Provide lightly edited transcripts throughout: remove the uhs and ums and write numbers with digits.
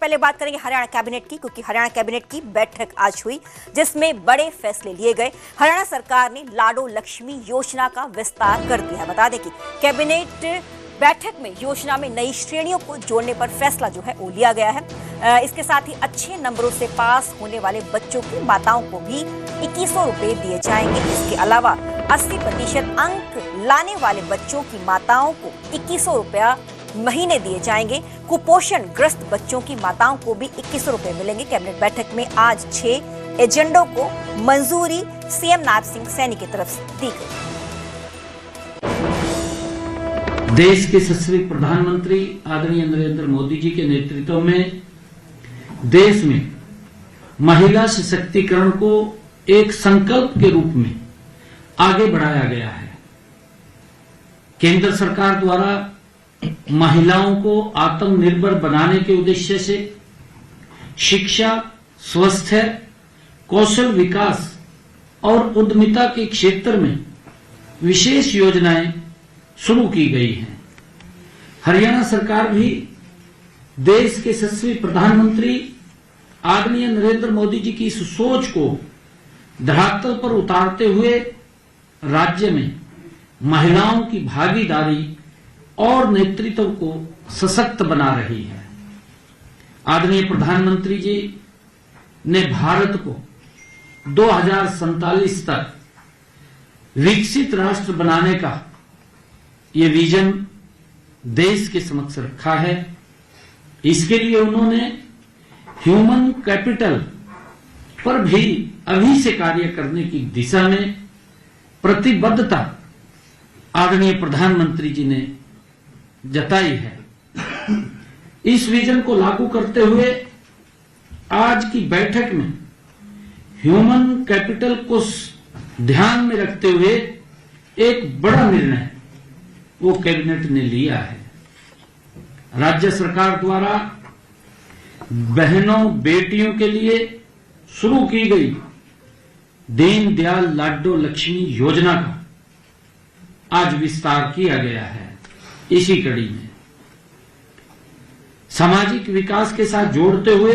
पहले बात करेंगे हरियाणा कैबिनेट की, क्योंकि हरियाणा कैबिनेट की बैठक आज हुई जिसमें बड़े फैसले लिए गए। हरियाणा सरकार ने लाडो लक्ष्मी योजना का विस्तार कर दिया है। बता दें कि कैबिनेट बैठक में योजना में नई श्रेणियों को जोड़ने पर फैसला जो है वो लिया गया है। इसके साथ ही अच्छे नंबरों से पास होने वाले बच्चों की माताओं को भी 2100 रुपए दिए जाएंगे। इसके अलावा 80% अंक लाने वाले बच्चों की माताओं को 2100 रुपया महीने दिए जाएंगे। कुपोषण ग्रस्त बच्चों की माताओं को भी 2100 रुपए मिलेंगे। कैबिनेट बैठक में आज 6 एजेंडों को मंजूरी सीएम नायब सिंह सैनी की तरफ से दी गई। देश के यशस्वी प्रधानमंत्री आदरणीय नरेंद्र मोदी जी के नेतृत्व में देश में महिला सशक्तिकरण को एक संकल्प के रूप में आगे बढ़ाया गया है। केंद्र सरकार द्वारा महिलाओं को आत्मनिर्भर बनाने के उद्देश्य से शिक्षा, स्वास्थ्य, कौशल विकास और उद्यमिता के क्षेत्र में विशेष योजनाएं शुरू की गई हैं। हरियाणा सरकार भी देश के यशस्वी प्रधानमंत्री आदरणीय नरेंद्र मोदी जी की इस सोच को धरातल पर उतारते हुए राज्य में महिलाओं की भागीदारी और नेतृत्व को सशक्त बना रही है। आदरणीय प्रधानमंत्री जी ने भारत को 2047 तक विकसित राष्ट्र बनाने का ये विजन देश के समक्ष रखा है। इसके लिए उन्होंने ह्यूमन कैपिटल पर भी अभी से कार्य करने की दिशा में प्रतिबद्धता आदरणीय प्रधानमंत्री जी ने जताई है। इस विजन को लागू करते हुए आज की बैठक में ह्यूमन कैपिटल को ध्यान में रखते हुए एक बड़ा निर्णय वो कैबिनेट ने लिया है। राज्य सरकार द्वारा बहनों बेटियों के लिए शुरू की गई दीनदयाल लाडो लक्ष्मी योजना का आज विस्तार किया गया है। इसी कड़ी में सामाजिक विकास के साथ जोड़ते हुए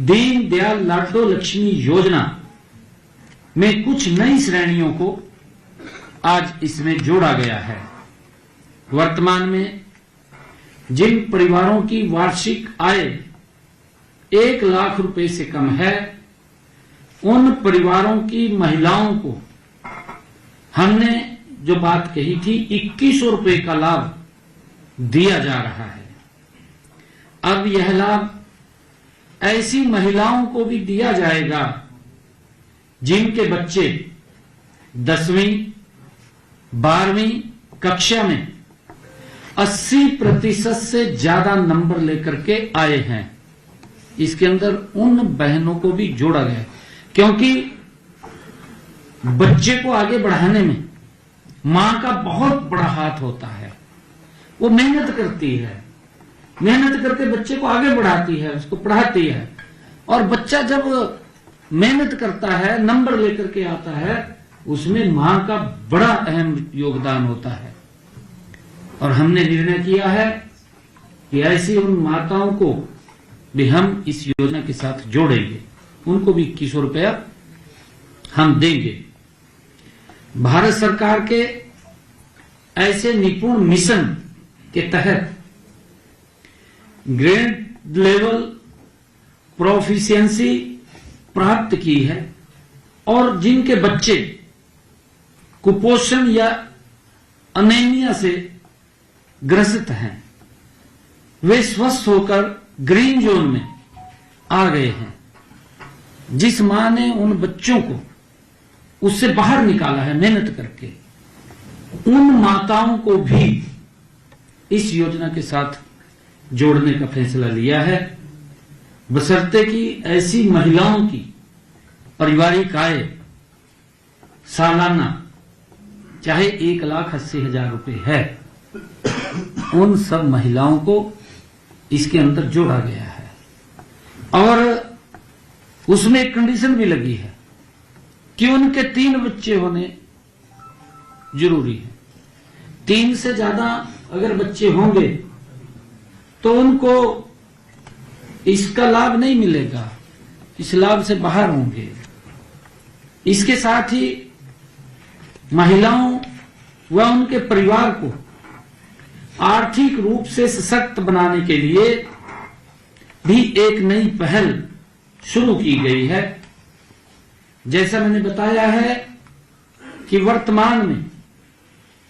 दीनदयाल लाडो लक्ष्मी योजना में कुछ नई श्रेणियों को आज इसमें जोड़ा गया है। वर्तमान में जिन परिवारों की वार्षिक आय 1 लाख रुपए से कम है, उन परिवारों की महिलाओं को हमने जो बात कही थी 2100 रुपए का लाभ दिया जा रहा है। अब यह लाभ ऐसी महिलाओं को भी दिया जाएगा जिनके बच्चे 10वीं 12वीं कक्षा में 80% से ज्यादा नंबर लेकर के आए हैं। इसके अंदर उन बहनों को भी जोड़ा गया, क्योंकि बच्चे को आगे बढ़ाने में मां का बहुत बड़ा हाथ होता है। वो मेहनत करती है, मेहनत करके बच्चे को आगे बढ़ाती है, उसको पढ़ाती है, और बच्चा जब मेहनत करता है, नंबर लेकर के आता है, उसमें मां का बड़ा अहम योगदान होता है। और हमने निर्णय किया है कि ऐसी उन माताओं को भी हम इस योजना के साथ जोड़ेंगे, उनको भी 2100 रुपया हम देंगे। भारत सरकार के ऐसे निपुण मिशन के तहत ग्रेड लेवल प्रोफिशिएंसी प्राप्त की है, और जिनके बच्चे कुपोषण या अनीमिया से ग्रसित हैं, वे स्वस्थ होकर ग्रीन जोन में आ गए हैं। जिस मां ने उन बच्चों को उससे बाहर निकाला है मेहनत करके, उन माताओं को भी इस योजना के साथ जोड़ने का फैसला लिया है, बशर्ते कि ऐसी महिलाओं की पारिवारिक आय सालाना चाहे 1,80,000 रुपए है, उन सब महिलाओं को इसके अंदर जोड़ा गया है। और उसमें एक कंडीशन भी लगी है कि उनके 3 बच्चे होने जरूरी है। 3 से ज्यादा अगर बच्चे होंगे तो उनको इसका लाभ नहीं मिलेगा, इस लाभ से बाहर होंगे। इसके साथ ही महिलाओं व उनके परिवार को आर्थिक रूप से सशक्त बनाने के लिए भी एक नई पहल शुरू की गई है। जैसा मैंने बताया है कि वर्तमान में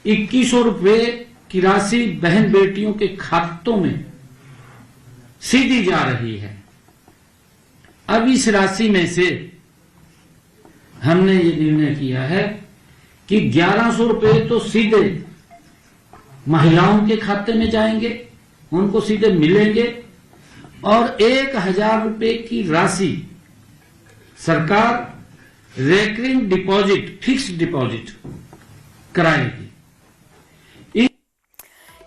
2100 रुपये की राशि बहन बेटियों के खातों में सीधी जा रही है। अब इस राशि में से हमने ये निर्णय किया है कि 1100 रुपये तो सीधे महिलाओं के खाते में जाएंगे, उनको सीधे मिलेंगे, और 1000 रुपये की राशि सरकार रेकरिंग डिपॉजिट, फिक्स्ड डिपॉजिट कराएगी।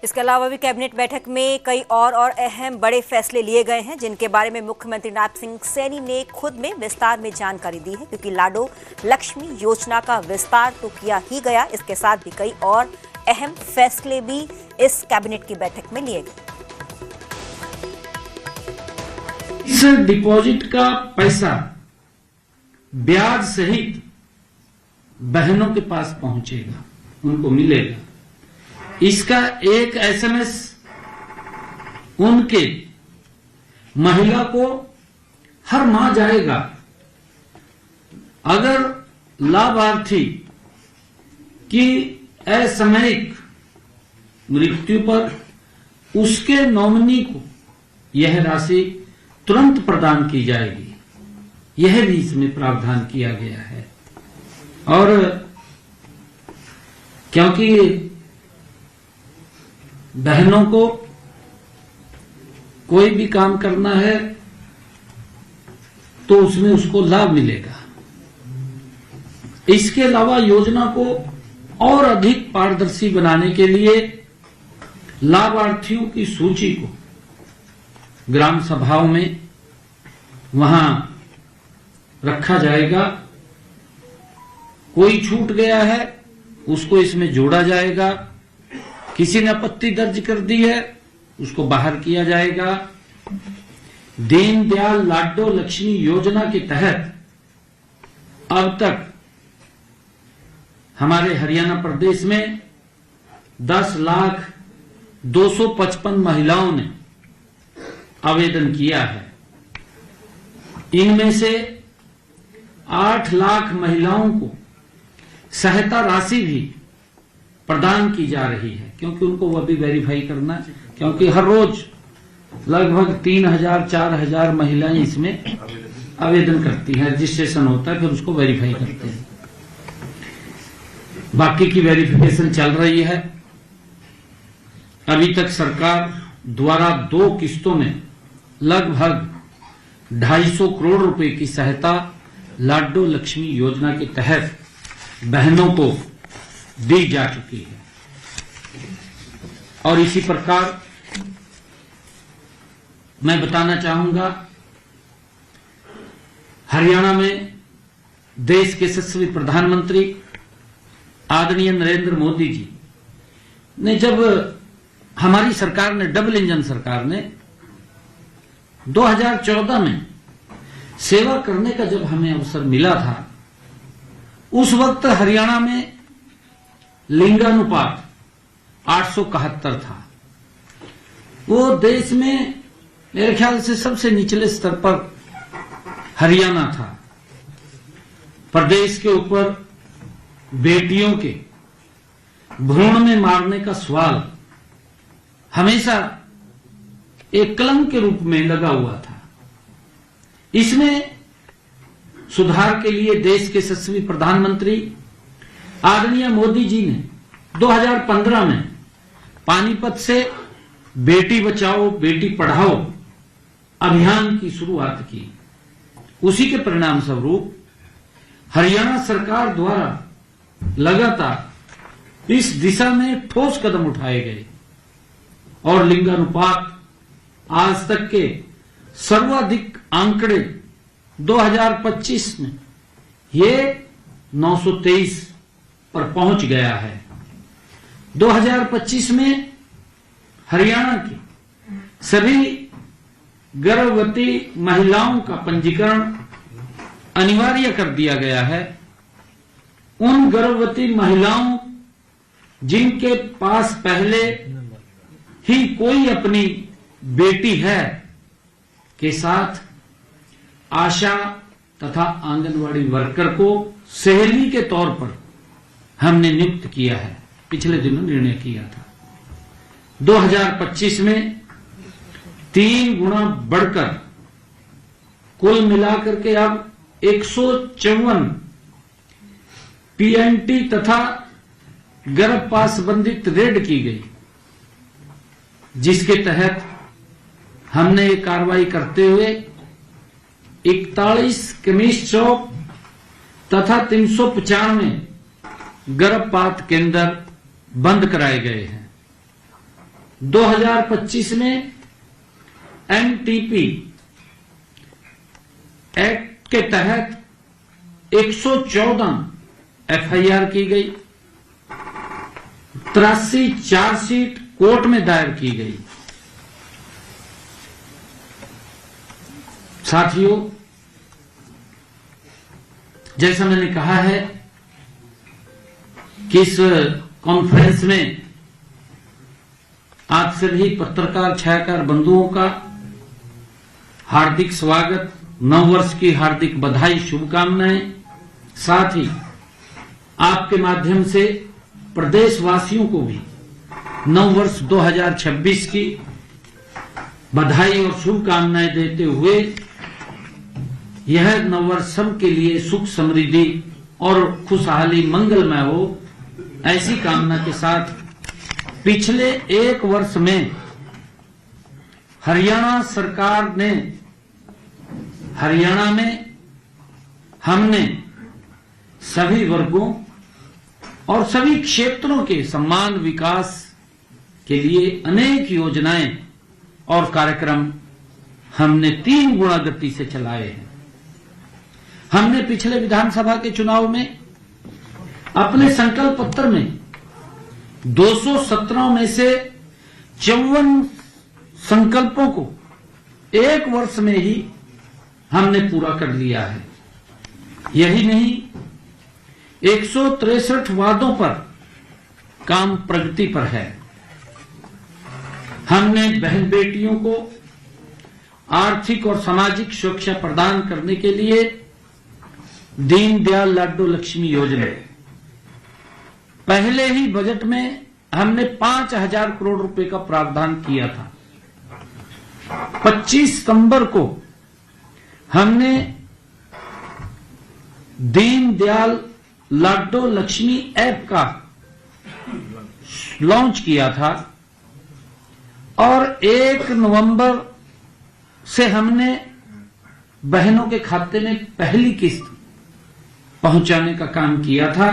इसके अलावा भी कैबिनेट बैठक में कई और अहम बड़े फैसले लिए गए हैं, जिनके बारे में मुख्यमंत्री नाथ सिंह सैनी ने खुद में विस्तार में जानकारी दी है, क्योंकि लाडो लक्ष्मी योजना का विस्तार तो किया ही गया, इसके साथ भी कई और अहम फैसले भी इस कैबिनेट की बैठक में लिए गए। इस डिपॉजिट का पैसा ब्याज सहित बहनों के पास पहुंचेगा, उनको मिलेगा। इसका एक एसएमएस उनके महिला को हर माह जाएगा। अगर लाभार्थी की असामयिक मृत्यु पर उसके नॉमिनी को यह राशि तुरंत प्रदान की जाएगी, यह भी इसमें प्रावधान किया गया है। और क्योंकि बहनों को कोई भी काम करना है तो उसमें उसको लाभ मिलेगा। इसके अलावा योजना को और अधिक पारदर्शी बनाने के लिए लाभार्थियों की सूची को ग्राम सभाओं में वहां रखा जाएगा। कोई छूट गया है उसको इसमें जोड़ा जाएगा, किसी ने आपत्ति दर्ज कर दी है उसको बाहर किया जाएगा। दीनदयाल लाडो लक्ष्मी योजना के तहत अब तक हमारे हरियाणा प्रदेश में 10,255 महिलाओं ने आवेदन किया है। इनमें से 8 लाख महिलाओं को सहायता राशि भी प्रदान की जा रही है, क्योंकि उनको वह भी वेरीफाई करना है, क्योंकि हर रोज लगभग 3000-4000 महिलाएं इसमें आवेदन करती हैं। रजिस्ट्रेशन होता है, फिर उसको वेरीफाई करते हैं। बाकी की वेरिफिकेशन चल रही है। अभी तक सरकार द्वारा 2 किस्तों में लगभग 250 करोड़ रुपए की सहायता लाडो लक्ष्मी योजना के तहत बहनों को दी जा चुकी है। और इसी प्रकार मैं बताना चाहूंगा, हरियाणा में देश के यशस्वी प्रधानमंत्री आदरणीय नरेंद्र मोदी जी ने, जब हमारी सरकार ने, डबल इंजन सरकार ने 2014 में सेवा करने का जब हमें अवसर मिला था, उस वक्त हरियाणा में लिंगानुपात 871 था। वो देश में मेरे ख्याल से सबसे निचले स्तर पर हरियाणा था। प्रदेश के ऊपर बेटियों के भ्रूण में मारने का सवाल हमेशा एक कलंक के रूप में लगा हुआ था। इसमें सुधार के लिए देश के यशस्वी प्रधानमंत्री आदरणीय मोदी जी ने 2015 में पानीपत से बेटी बचाओ बेटी पढ़ाओ अभियान की शुरुआत की। उसी के परिणाम स्वरूप हरियाणा सरकार द्वारा लगातार इस दिशा में ठोस कदम उठाए गए और लिंगानुपात आज तक के सर्वाधिक आंकड़े 2025 में ये 923 पर पहुंच गया है। 2025 में हरियाणा की सभी गर्भवती महिलाओं का पंजीकरण अनिवार्य कर दिया गया है। उन गर्भवती महिलाओं जिनके पास पहले ही कोई अपनी बेटी है के साथ आशा तथा आंगनवाड़ी वर्कर को सहेली के तौर पर हमने नियुक्त किया है। पिछले दिनों निर्णय किया था। 2025 में 3 गुना बढ़कर कुल मिलाकर के अब 154 पीएनटी तथा गर्भपात संबंधित रेड की गई, जिसके तहत हमने ये कार्रवाई करते हुए 41 केमिस्ट शॉप तथा 395 गर्भपात केंद्र बंद कराए गए हैं। 2025 में एनटीपी एक्ट के तहत 114 एफआईआर की गई, 83 चार्जशीट कोर्ट में दायर की गई। साथियों, जैसा मैंने कहा है कि इस कॉन्फ्रेंस में आप सभी पत्रकार छायाकार बंधुओं का हार्दिक स्वागत, नववर्ष की हार्दिक बधाई, शुभकामनाएं। साथ ही आपके माध्यम से प्रदेशवासियों को भी नववर्ष 2026 की बधाई और शुभकामनाएं देते हुए यह नववर्ष सबके लिए सुख समृद्धि और खुशहाली मंगलमय हो, ऐसी कामना के साथ पिछले 1 वर्ष में हरियाणा सरकार ने हरियाणा में हमने सभी वर्गों और सभी क्षेत्रों के समान विकास के लिए अनेक योजनाएं और कार्यक्रम हमने 3 गुना गति से चलाए हैं। हमने पिछले विधानसभा के चुनाव में अपने संकल्प पत्र में 217 में से 54 संकल्पों को 1 वर्ष में ही हमने पूरा कर लिया है। यही नहीं, 163 वादों पर काम प्रगति पर है। हमने बहन बेटियों को आर्थिक और सामाजिक सुरक्षा प्रदान करने के लिए दीनदयाल लाडो लक्ष्मी योजना, पहले ही बजट में हमने 5,000 करोड़ रुपए का प्रावधान किया था। 25 सितंबर को हमने दीनदयाल लाडो लक्ष्मी ऐप का लॉन्च किया था और 1 नवंबर से हमने बहनों के खाते में पहली किस्त पहुंचाने का काम किया था।